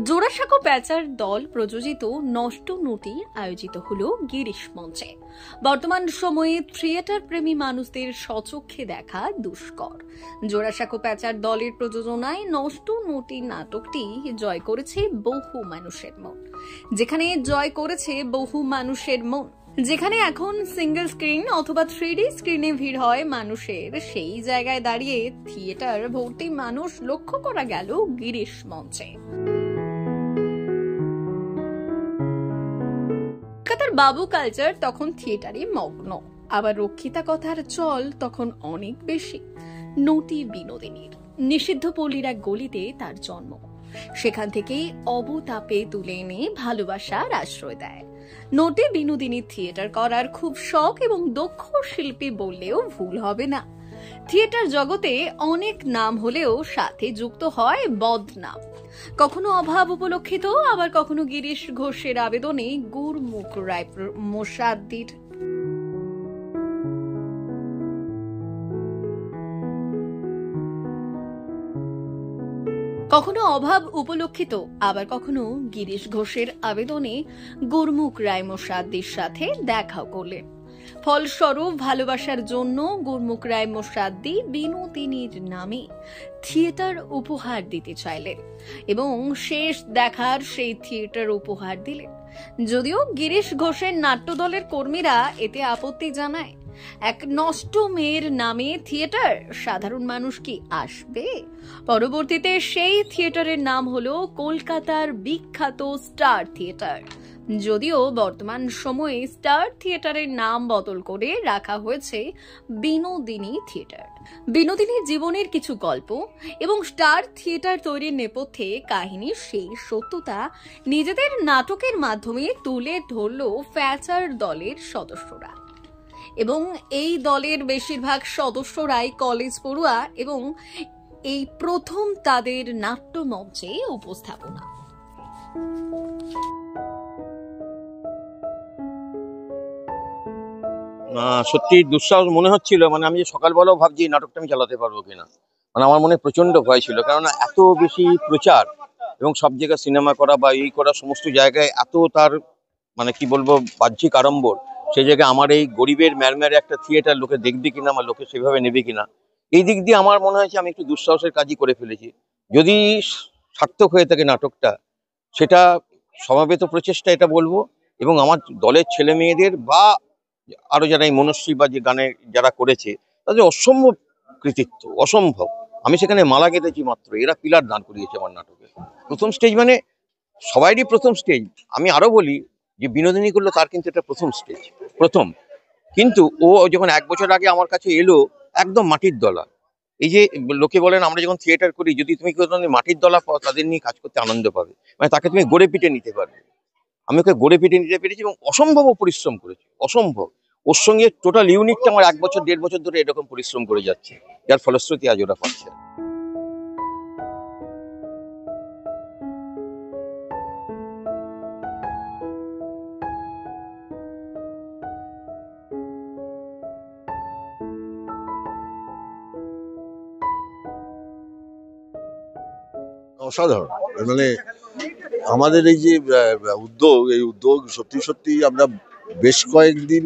জোড়াসাঁকো প্যাচার দল প্রযোজিত নষ্ট নটি আয়োজিত হল গিরিশ মঞ্চে। বর্তমান সময়ে থিয়েটার প্রেমী মানুষদের স্বচক্ষে দেখা দুষ্কর। জোড়াসাঁকো প্যাচার দলের প্রযোজনায় নষ্ট নটি নাটকটি জয় করেছে বহু মানুষের মন, যেখানে এখন সিঙ্গেল স্ক্রিন অথবা 3D স্ক্রিনে ভিড় হয় মানুষের, সেই জায়গায় দাঁড়িয়ে থিয়েটার ভর্তি মানুষ লক্ষ্য করা গেল গিরিশ মঞ্চে। কলকাতার বাবু কালচার তখন থিয়েটারে মগ্ন, আবার রক্ষিতা কথার চল তখন অনেক বেশি। নটি বিনোদিনীর নিষিদ্ধ পল্লীর এক গলিতে তার জন্ম। সেখান থেকেই অবতাপে তুলে এনে ভালোবাসার আশ্রয় দেয়। নটি বিনোদিনী থিয়েটার করার খুব শখ এবং দক্ষ শিল্পী বললেও ভুল হবে না। থিয়েটার জগতে অনেক নাম হলেও সাথে যুক্ত হয় বদনাম। কখনো অভাব উপলক্ষিত, আবার কখনো গিরিশ ঘোষের আবেদনে গুরমুখ রায় মোসাদ্দির, কখনো অভাব উপলক্ষিত, আবার কখনো গিরিশ ঘোষের আবেদনে গুরমুখ রায় মোসাদ্দির সাথে দেখাও করলেন। ফলস্বরূপ ভালোবাসার জন্য গুরমুখ রায় মোসাদ্দি বিনোদিনীর নামে থিয়েটার উপহার দিতে চাইলেন এবং শেষ দেখার সেই থিয়েটার উপহার দিলেন। যদিও গিরিশ ঘোষের নাট্যদলের কর্মীরা এতে আপত্তি জানায়। এক নষ্ট মেয়ের নামে থিয়েটার, সাধারণ মানুষ কি আসবে? পরবর্তীতে সেই থিয়েটারের নাম হলো কলকাতার বিখ্যাত স্টার থিয়েটার। যদিও বর্তমান সময়ে স্টার থিয়েটারের নাম বদল করে রাখা হয়েছে বিনোদিনী থিয়েটার। বিনোদিনীর জীবনের কিছু গল্প এবং স্টার থিয়েটার তৈরির নেপথ্যে কাহিনীর সেই সত্যতা নিজেদের নাটকের মাধ্যমে তুলে ধরল প্যাচার দলের সদস্যরা। এবং এই দলের বেশিরভাগ সদস্যরাই কলেজ পড়ুয়া এবং এই প্রথম তাদের নাট্যমঞ্চে উপস্থাপনা। সত্যি দুঃসাহস মনে হচ্ছিল। আমি সকালবেলাও ভাবছি এই নাটকটা আমি চালাতে পারবো কিনা। আমার মনে প্রচন্ড ভয় ছিল, কেননা এত বেশি প্রচার এবং সব জায়গায় সিনেমা করা বা এই করা, সমস্ত জায়গায় এত তার কি বলবো বাহ্যিক আড়ম্বর। সেই জায়গায় আমার এই গরিবের ম্যারম্যারে একটা থিয়েটার লোকে দেখবে কিনা, আমার লোকে সেভাবে নেবে কিনা, এই দিক দিয়ে আমার মনে হয়েছে আমি একটু দুঃসাহসের কাজই করে ফেলেছি। যদি সার্থক হয়ে থাকে নাটকটা, সেটা সমাবেত প্রচেষ্টা এটা বলবো। এবং আমার দলের ছেলে মেয়েদের বা আরো যারা এই মনস্বী বা যে গানে যারা করেছে, তাদের অসম্ভব কৃতিত্ব, অসম্ভব। আমি সেখানে মালা গেঁথেছি মাত্র, এরা পিলার দান করিয়েছে আমার নাটকে। প্রথম স্টেজ সবাইরই প্রথম স্টেজ। আমি আরো বলি যে বিনোদিনী করলো, তার কিন্তু এটা প্রথম স্টেজ, প্রথম। কিন্তু ও যখন 1 বছর আগে আমার কাছে এলো, একদম মাটির দলা। এই যে লোকে বলেন আমরা যখন থিয়েটার করি, যদি তুমি মাটির দলা পাও, তাদের নিয়ে কাজ করতে আনন্দ পাবে, তাকে তুমি গড়ে পিটে নিতে পারবে। আমি ওকে গড়ে পিটে নিতে পেরেছি এবং অসম্ভব পরিশ্রম করেছি, অসম্ভব। ওর সঙ্গে টোটাল ইউনিটটা আমার 1 বছর 1.5 বছর ধরে এরকম পরিশ্রম করে যাচ্ছে, যার ফলশ্রুতি আজ ওরা পাচ্ছে। অসাধারণ। আমাদের এই যে উদ্যোগ সত্যি সত্যি আমরা বেশ কয়েকদিন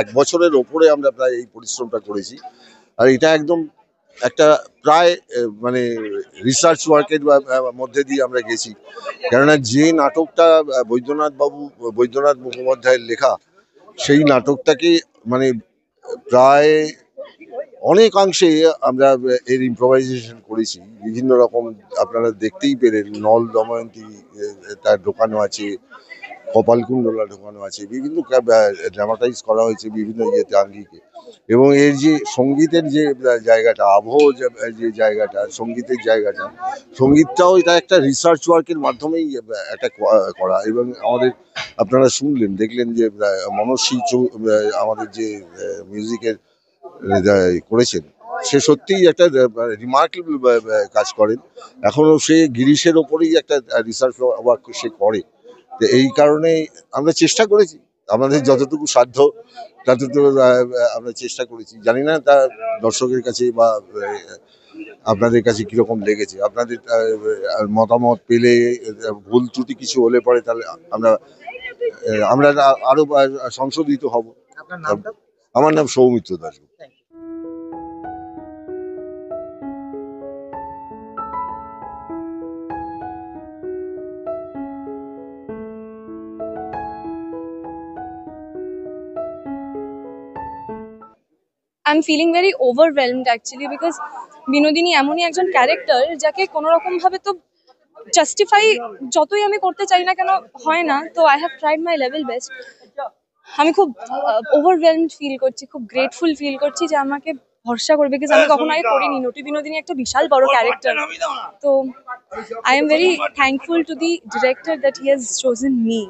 1 বছরের ওপরে আমরা প্রায় এই পরিশ্রমটা করেছি। আর এটা একদম একটা প্রায় রিসার্চ ওয়ার্কের মধ্যে দিয়ে আমরা গেছি। কেননা যে নাটকটা বৈদ্যনাথ মুখোপাধ্যায়ের লেখা, সেই নাটকটাকে প্রায় অনেকাংশে আমরা এর ইম্প্রোভাইজেশন করেছি। বিভিন্ন রকম আপনারা দেখতেই পেলেন, নল দময়ন্তী তার ঢোকানো আছে, কপালকুণ্ডলা ঢোকানো আছে, বিভিন্ন ড্রামাটাইজ করা হয়েছে বিভিন্ন আঙ্গিকে। এবং এর যে সঙ্গীতের যে জায়গাটা, আবহ যে জায়গাটা, সঙ্গীতটাও এটা একটা রিসার্চ ওয়ার্কের মাধ্যমেই একটা করা। এবং আপনারা শুনলেন, দেখলেন যে মনস্বী আমাদের যে মিউজিকের করেছেন, সে সত্যিই একটা রিমার্কেবল কাজ করেন। এখনো সে গিরিশের ওপরেই একটা রিসার্চ ওয়ার্ক সে করে। এই কারণে আমরা চেষ্টা করেছি, আমাদের যতটুকু সাধ্য ততটুকু আমরা চেষ্টা করেছি। জানি না তা দর্শকের কাছে বা আপনাদের কাছে কিরকম লেগেছে, আপনাদের মতামত পেলে ভুল ত্রুটি কিছু হলে পরে তাহলে আমরা আমরা আরো সংশোধিত হব। আমার নাম Soumitra Das. I'm feeling very overwhelmed actually because Binodini এমনই একজন ক্যারেক্টার যাকে কোনো রকম ভাবে তো জাস্টিফাই যতই আমি করতে চাই না কেন হয় না। তো I have tried my level best. আমি খুব ওভারওয়েলমড ফিল করছি, খুব গ্রেটফুল ফিল করছি যে আমাকে ভরসা করবে, বিকজ আমি কখনো আগে করিনি। নটি বিনোদিনী একটা বিশাল বড় ক্যারেক্টার, তো I am very thankful to the director that he has chosen me.